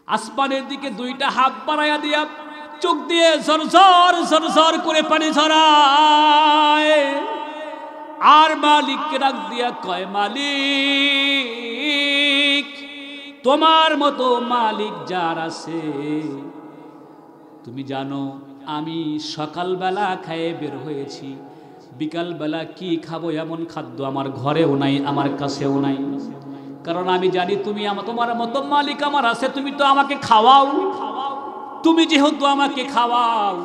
আসমানের দিকে দুইটা হাত বাড়াইয়া দিয়া চোখ দিয়ে ঝরঝর ঝরঝর করে পানি ঝরায়। আর মালিককে ডাক দিয়া কয়, মালিক, তোমার মতো মালিক যার আছে, তুমি জানো আমি সকালবেলা খেয়ে বের হয়েছি, বিকালবেলা কি খাবো এমন খাদ্য আমার ঘরেও নাই, আমার কাছেও নাই। কারণ আমি জানি তুমি তোমার মতো মালিক আমার আছে, তুমি তো আমাকে খাওয়াও। তুমি যেহেতু আমাকে খাওয়াও,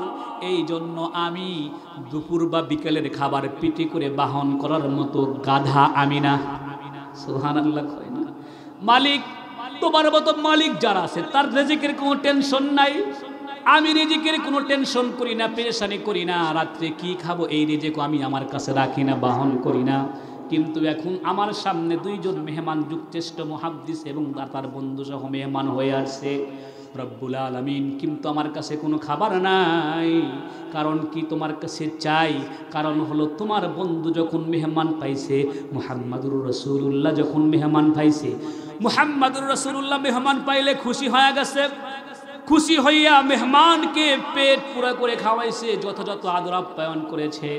এই জন্য আমি দুপুর বা বিকেলের খাবার পিটি করে বাহন করার মতো গাধা আমি না। সুবহানাল্লাহ। মালিক, তোমার মতো মালিক যারা আছে তার রিজিকের কোনো টেনশন নাই। আমি রিজিকের কোনো টেনশন করি না, পেরেশানি করি না। রাত্রে কি খাবো এই রিজিক আমি আমার কাছে রাখি না, বাহন করি না। কিন্তু এখন আমার সামনে দুইজন মেহমান, যুগশ্রেষ্ঠ মুহাদ্দিস এবং তার বন্ধু সহ মেহমান হয়ে আসছে রব্বুল আলামিন, কিন্তু আমার কাছে কোনো খাবার নাই। কারণ কি তোমার কাছে চাই? কারণ হলো তোমার বন্ধু যখন মেহমান পাইছে, মুহাম্মাদুর রাসূলুল্লাহ যখন মেহমান পাইছে, মুহাম্মাদুর রাসূলুল্লাহ মেহমান পাইলে খুশি হয়ে গেছে। খুশি হইয়া মেহমানকে পেট পুরা করে খাওয়াইছে, যথাযথ আদর আপ্যায়ন করেছে।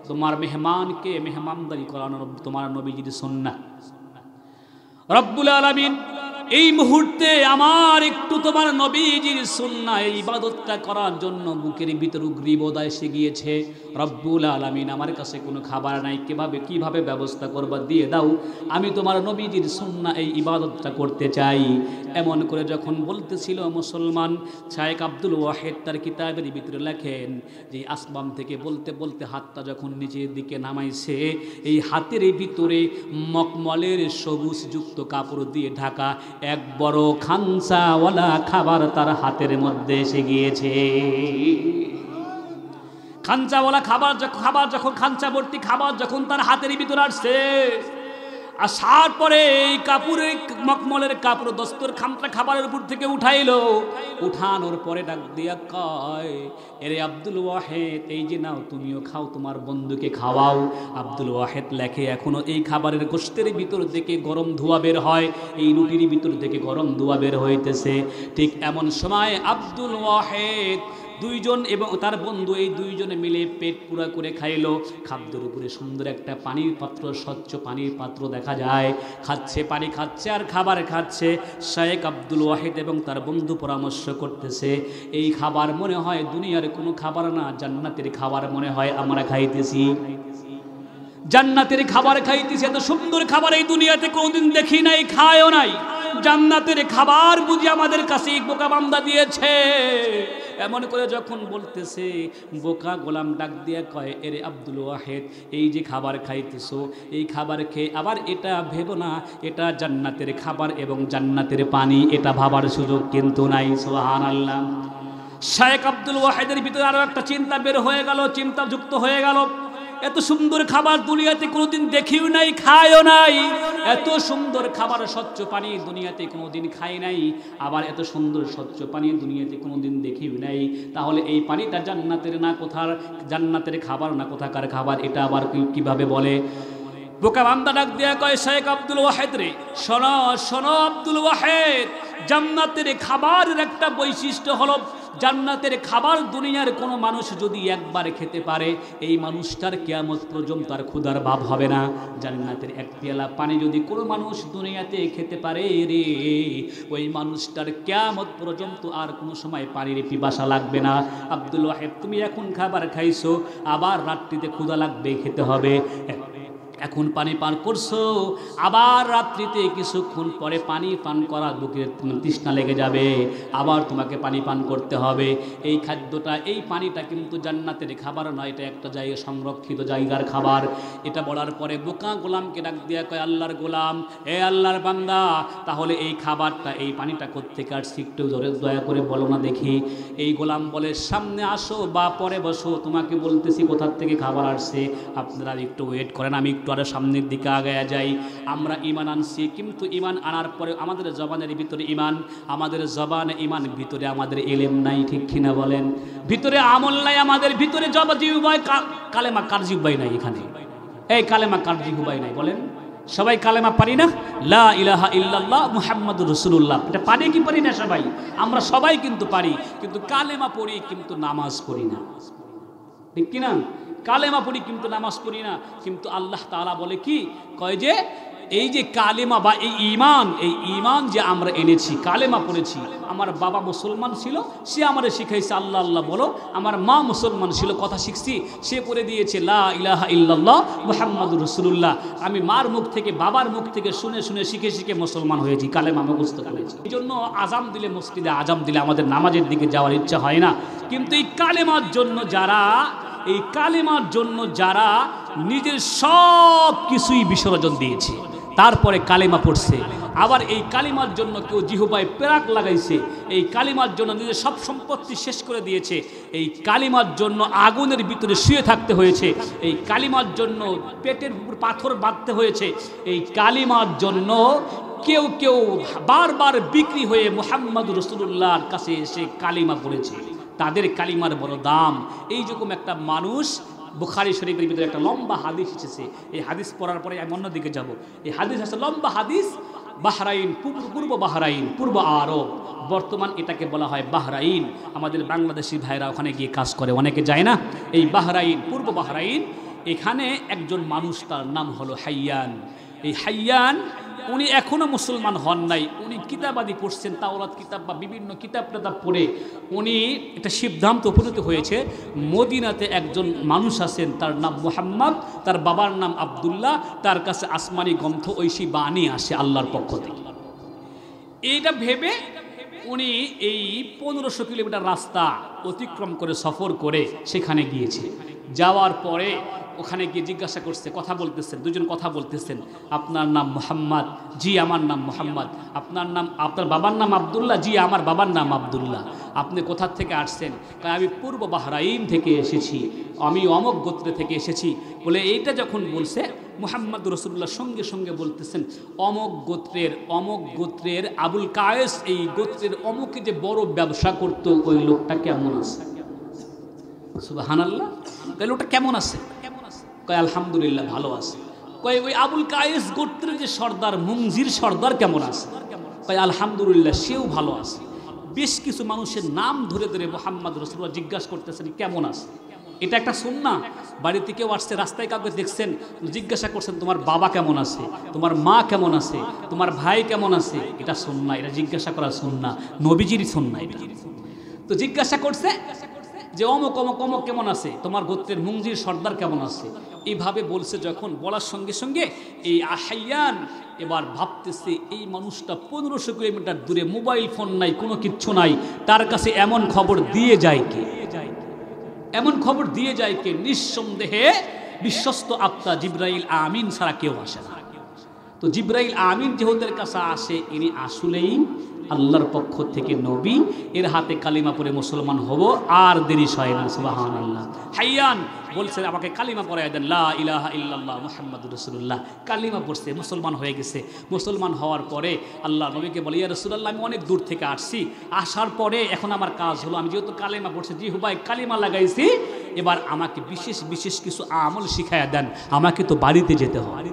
তোমার মেহমানকে মেহমানদারি করানো তোমার নবীজির সুন্নাহ। রব্বুল আলামিন এই মুহূর্তে আমার একটু তোমার নবীজির সুন্নাহ এই ইবাদতটা করার জন্য বুকের ভিতর উগ্রীবতা এসে গিয়েছে। রব্বুল আলামিন আমার কাছে কোনো খাবার নাই, কিভাবে ব্যবস্থা করবা দিয়ে দাও, আমি তোমার নবীজির সুন্নাহ এই ইবাদতটা করতে চাই। এমন করে যখন বলতেছিল মুসলমান, শায়েখ আব্দুল ওয়াহিদ তার কিতাবের ভিতরে লেখেন যে আসমান থেকে বলতে বলতে হাতটা যখন নিচের দিকে নামাইছে, এই হাতের ভিতরে মকমলের সবুজ যুক্ত কাপড় দিয়ে ঢাকা এক বড় খানসাওয়ালা খাবার তার হাতের মধ্যে এসে গিয়েছে। খানসাওয়ালা খাবার যখন খানসা ভর্তি খাবার যখন তার হাতের ভিতরে আসছে, আসার পরে এই কাপড়ের মকমলের কাপড় দস্তরখানটা খাবারের উপর থেকে উঠাইলো। উঠানোর পরে ডাক দিয়া কয়, এরে আব্দুল ওয়াহিদ, এই যে নাও, তুমিও খাও, তোমার বন্ধুকে খাওয়াও। আব্দুল ওয়াহিদ লেখে, এখনো এই খাবারের গোশতের ভিতর থেকে গরম ধোঁয়া বের হয়, এই রুটির ভিতর থেকে গরম ধোঁয়া বের হইতেছে। ঠিক এমন সময় আব্দুল ওয়াহিদ দুইজন এবং তার বন্ধু এই দুইজনে মিলে পেট পুরা করে খাইলো। খাদ্যের উপরে সুন্দর একটা পানির পাত্র, স্বচ্ছ পানির পাত্র দেখা যায়। খাচ্ছে, পানি খাচ্ছে আর খাবার খাচ্ছে। শায়েখ আব্দুল ওয়াহিদ এবং তার বন্ধু পরামর্শ করতেছে, এই খাবার মনে হয় দুনিয়ার কোনো খাবার না, জান্নাতের খাবার মনে হয় আমরা খাইতেছি। জান্নাতের খাবার খাইতেছি, এত সুন্দর খাবার এই দুনিয়াতে কোনোদিন দেখি নাই, খায়ও নাই। জান্নাতের খাবার বুঝি আমাদের কাছে বোকা বান্দা দিয়েছে। এমন করে যখন বলতেছে, বোকা গোলাম ডাক দিয়ে কয়, এরে আব্দুল ওয়াহিদ, এই যে খাবার খাইতেছো, এই খাবার খেয়ে আবার এটা ভেবো না এটা জান্নাতের খাবার এবং জান্নাতের পানি, এটা ভাবার সুযোগ কিন্তু নাই। সুবহানাল্লাহ। শায়েখ আব্দুল ওয়াহিদের ভিতরে আরো একটা চিন্তা বের হয়ে গেল, চিন্তা যুক্ত হয়ে গেল। এত সুন্দর খাবার দুনিয়াতে কোনোদিন দেখিও নাই, খায়ও নাই। এত সুন্দর খাবার, স্বচ্ছ পানি দুনিয়াতে কোনোদিন খাই নাই, আবার এত সুন্দর স্বচ্ছ পানি দুনিয়াতে কোনোদিন দেখিও নাই। তাহলে এই পানিটা জান্নাতের না কোথার, জান্নাতের খাবার না কোথাকার খাবার, এটা আবার কিভাবে বলে? বোকা বান্দা ডাক দেয়া কয়, শায়েখ আব্দুল ওয়াহিদ রে, শোনো শোনো আব্দুল ওয়াহিদ, জান্নাতের খাবারের একটা বৈশিষ্ট্য হলো, জান্নাতের খাবার দুনিয়ার কোনো মানুষ যদি একবার খেতে পারে, এই মানুষটার কিয়ামত পর্যন্ত আর ক্ষুধার ভাব হবে না। জান্নাতের এক পেয়ালা পানি যদি কোনো মানুষ দুনিয়াতে খেতে পারে রে, ওই মানুষটার কিয়ামত পর্যন্ত আর কোনো সময় পানির পিপাসা লাগবে না। আব্দুল ওয়াহিদ, তুমি এখন খাবার খাইছো, আবার রাত্রিতে ক্ষুধা লাগবে, খেতে হবে। এখন পানি পান করছো, আবার রাত্রিতে কিছুক্ষণ পরে পানি পান করা বুকের তৃষ্ণা লেগে যাবে, আবার তোমাকে পানি পান করতে হবে। এই খাদ্যটা, এই পানিটা কিন্তু জান্নাতের খাবার নয়, এটা একটা জায়গা, সংরক্ষিত জায়গার খাবার। এটা বলার পরে বোকা গোলামকে ডাক দিয়া কয়, আল্লাহর গোলাম, হে আল্লাহর বান্দা, তাহলে এই খাবারটা, এই পানিটা কোত্থেকে আসছে একটু দয়া করে বলো না দেখি। এই গোলাম বলে, সামনে আসো বা পরে বসো, তোমাকে বলতেছি কোথার থেকে খাবার আসছে। আপনারা একটু ওয়েট করেন, আমি একটু আরো সামনের দিকে আগায়া যাই। আমরা ঈমান আনছি, কিন্তু ঈমান আনার পরে আমাদের জবানের ভিতরে ঈমান, আমাদের জবানে ঈমান, ভিতরে আমাদের ইলম নাই, ঠিক কিনা বলেন? ভিতরে আমল নাই, আমাদের ভিতরে জিহ্বায় কালেমা কার জিহ্বাই নাই। এখানে এই কালেমা কার জিহ্বাই নাই বলেন? সবাই কালেমা পারি না? লা ইলাহা ইল্লাল্লাহ মুহাম্মাদুর রাসূলুল্লাহ, এটা পারি কি পারি না সবাই? আমরা সবাই কিন্তু পারি, কিন্তু কালেমা পড়ি কিন্তু নামাজ পড়ি না, ঠিক কিনা? কালেমা পড়ি কিন্তু নামাজ পড়ি না। কিন্তু আল্লাহ তাআলা বলে কি, কয় যে এই যে কালেমা বা এই ঈমান যে আমরা এনেছি, কালেমা পড়েছি। আমার বাবা মুসলমান ছিল, সে আমারে শিখাইছে আল্লাহ আল্লাহ বলো। আমার মা মুসলমান ছিল, কথা শিখছি, সে পড়ে দিয়েছে লা ইলাহা ইল্লাল্লাহ মুহাম্মাদুর রাসূলুল্লাহ। আমি মার মুখ থেকে বাবার মুখ থেকে শুনে শুনে শিখে শিখে মুসলমান হয়েছি, কালেমা মুখস্থ করেছি। এই জন্য আজাম দিলে, মসজিদে আজাম দিলে আমাদের নামাজের দিকে যাওয়ার ইচ্ছা হয় না। কিন্তু এই কালেমার জন্য যারা নিজের সব কিছুই বিসর্জন দিয়েছে, তারপরে কালেমা পড়ছে, আবার এই কালিমার জন্য কেউ জিহ্বায় পেরাক লাগাইছে, এই কালিমার জন্য নিজের সব সম্পত্তি শেষ করে দিয়েছে, এই কালিমার জন্য আগুনের ভিতরে শুয়ে থাকতে হয়েছে, এই কালিমার জন্য পেটের উপর পাথর বাঁধতে হয়েছে, এই কালিমার জন্য কেউ কেউ বারবার বিক্রি হয়ে মুহাম্মাদুর রাসূলুল্লাহর কাছে এসে কালিমা পড়েছে। তাদের কালিমার বড় দাম। এইরকম একটা মানুষ, বুখারী শরীফের ভিতরে একটা লম্বা হাদিস এসেছে। এই হাদিস পড়ার পরে আমি অন্যদিকে যাব। এই হাদিস আছে লম্বা হাদিস। বাহরাইন, পূর্ব বাহরাইন, পূর্ব আরব, বর্তমান এটাকে বলা হয় বাহরাইন। আমাদের বাংলাদেশি ভাইরা ওখানে গিয়ে কাজ করে, অনেকে যায় না। এই বাহরাইন, পূর্ব বাহরাইন, এখানে একজন মানুষ, তার নাম হলো হাইয়ান। এই হাইয়ান উনি এখনও মুসলমান হন নাই। উনি কিতাবাদি পড়ছেন, তাওরাত কিতাব বা বিভিন্ন কিতাব টেতাব পড়ে উনি একটা সিদ্ধান্ত উপনীত হয়েছে, মদিনাতে একজন মানুষ আছেন, তার নাম মুহাম্মদ, তার বাবার নাম আব্দুল্লাহ, তার কাছে আসমানি গ্রন্থ ঐশী বাণী আসে আল্লাহর পক্ষ থেকে। এইটা ভেবে উনি এই 1500 কিলোমিটার রাস্তা অতিক্রম করে সফর করে সেখানে গিয়েছে। যাওয়ার পরে ওখানে গিয়ে জিজ্ঞাসা করছে, কথা বলতেছেন, দুজন কথা বলতেছেন, আপনার নাম মুহাম্মদ? জি আমার নাম মুহাম্মদ। আপনার নাম, আপনার বাবার নাম আব্দুল্লাহ? জি আমার বাবার নাম আব্দুল্লাহ। আপনি কোথা থেকে আসছেন? আমি পূর্ব বাহরাইন থেকে এসেছি, আমি অমক গোত্রে থেকে এসেছি। বলে এইটা যখন বলছে, মুহাম্মদ রাসূলুল্লাহ সঙ্গে সঙ্গে বলতেছেন, অমক গোত্রের আবুল কায়েস, এই গোত্রের অমুকে যে বড় ব্যবসা করতো, ওই লোকটা কেমন আছে? সুবহানাল্লাহ। ওই লোকটা কেমন আছে? কয় আলহামদুলিল্লাহ ভালো আছে। কয় ওই আবুল কায়েস গোত্রের যে সর্দার, মুনজির সর্দার কেমন আছে? কয় আলহামদুলিল্লাহ সেও ভালো আছে। বেশ কিছু মানুষের নাম ধরে ধরে মুহাম্মদ রাসূলুল্লাহ জিজ্ঞাসা করতেছেন কেমন আছে। এটা একটা সুন্নাহ। বাড়িতে কেউ আসছে, রাস্তায় কাউকে দেখছেন, জিজ্ঞাসা করছেন তোমার বাবা কেমন আছে, তোমার মা কেমন আছে, তোমার ভাই কেমন আছে। এটা সুন্নাহ, এটা জিজ্ঞাসা করা সুন্নাহ, নবীজিরই সুন্নাহ এটা। তো জিজ্ঞাসা করছে যে অমক অমক অমক কেমন আছে, তোমার গোত্রের মুনজির সর্দার কেমন আছে। এইভাবে বলছে যখন, বলার সঙ্গে সঙ্গে এই হাইয়ান এবার ভাবতেছে, এই মানুষটা 1500 কিলোমিটার দূরে, মোবাইল ফোন নাই, কোনো কিচ্ছু নাই, তার কাছে এমন খবর দিয়ে যায় কে? এমন খবর দিয়ে যায় কে? নিঃসন্দেহে বিশ্বস্ত আত্মা জিবরাইল আমিন ছাড়া কেউ আসে না। তো জিবরাইল আমিন যেহেতু কাছে আসে, ইনি আসলেই আল্লাহর পক্ষ থেকে নবী, এর হাতে কালিমা পড়ে মুসলমান হব, আর দেরি হয় না। সুবহানাল্লাহ। হাইয়ান বলছে আমাকে কালিমা পড়ায় দেন, লা ইলাহা ইল্লাল্লাহ মুহাম্মাদুর রাসূলুল্লাহ। কালিমা পড়ছে, মুসলমান হয়ে গেছে। মুসলমান হওয়ার পরে আল্লাহ নবীকে বলে, ইয়া রাসূলুল্লাহ আমি অনেক দূর থেকে আসছি, আসার পরে এখন আমার কাজ হলো, আমি যেহেতু কালিমা পড়ছি, জিহ্বায় কালিমা লাগাইছি, এবার আমাকে বিশেষ বিশেষ কিছু আমল শিখায়া দেন, আমাকে তো বাড়িতে যেতে হয়,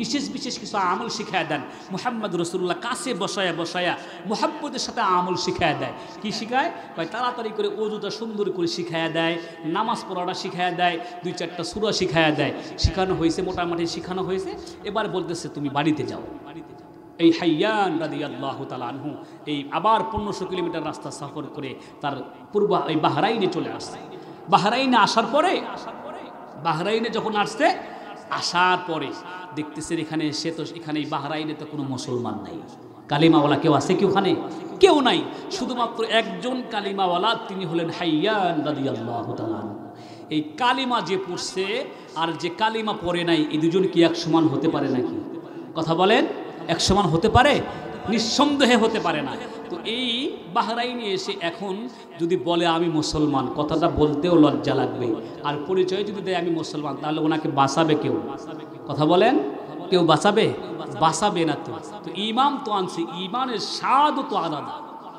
বিশেষ বিশেষ কিছু আমল শিখায় দেন। মুহাম্মদ রাসূলুল্লাহ কাছে বসায়া মুহাব্বতের সাথে আমল শিখায় দেয়। কি শিখায়? ভাই তাড়াতাড়ি করে ওযুটা সুন্দর করে শিখায়া দেয়, নামাজ পড়াটা শিখায়া দেয়, 2-4টা সূরা শিখায়া দেয়। শিখানো হয়েছে, মোটামুটি শিখানো হয়েছে। এবার বলতেছে তুমি বাড়িতে যাও। এই হাইয়ান রাদিয়াল্লাহু তাআলা আনহু এই আবার 1500 কিলোমিটার রাস্তা সফর করে তার পূর্ব এই বাহরাইনে চলে আসছে। বাহরাইনে আসার পরে, বাহরাইনে যখন আসছে, আসার পরে দেখতেছেন এখানে এসে, তো এখানে এই বাহরাইনে তো কোনো মুসলমান নাই, কালিমাওয়ালা কেউ আছে কি ওখানে? কেউ নাই। শুধুমাত্র একজন কালিমাওয়ালা, তিনি হলেন হাইয়ান রাদিয়াল্লাহু তাআলা। এই কালিমা যে পড়ছে আর যে কালিমা পড়ে নাই, এই দুজন কি এক সমান হতে পারে নাকি? কথা বলেন, এক সমান হতে পারে? নিঃসন্দেহে হতে পারে না। তো এই বাহরাইনে এসে এখন যদি বলে আমি মুসলমান, কথাটা বলতেও লজ্জা লাগবে। আর পরিচয় যদি দেয় আমি মুসলমান, তাহলে ওনাকে বাঁচাবে কেউ? কথা বলেন, কেউ বাঁচাবে? বাঁচাবে না। তো ইমাম তো আনছে, ইমানের স্বাদ তো আলাদা।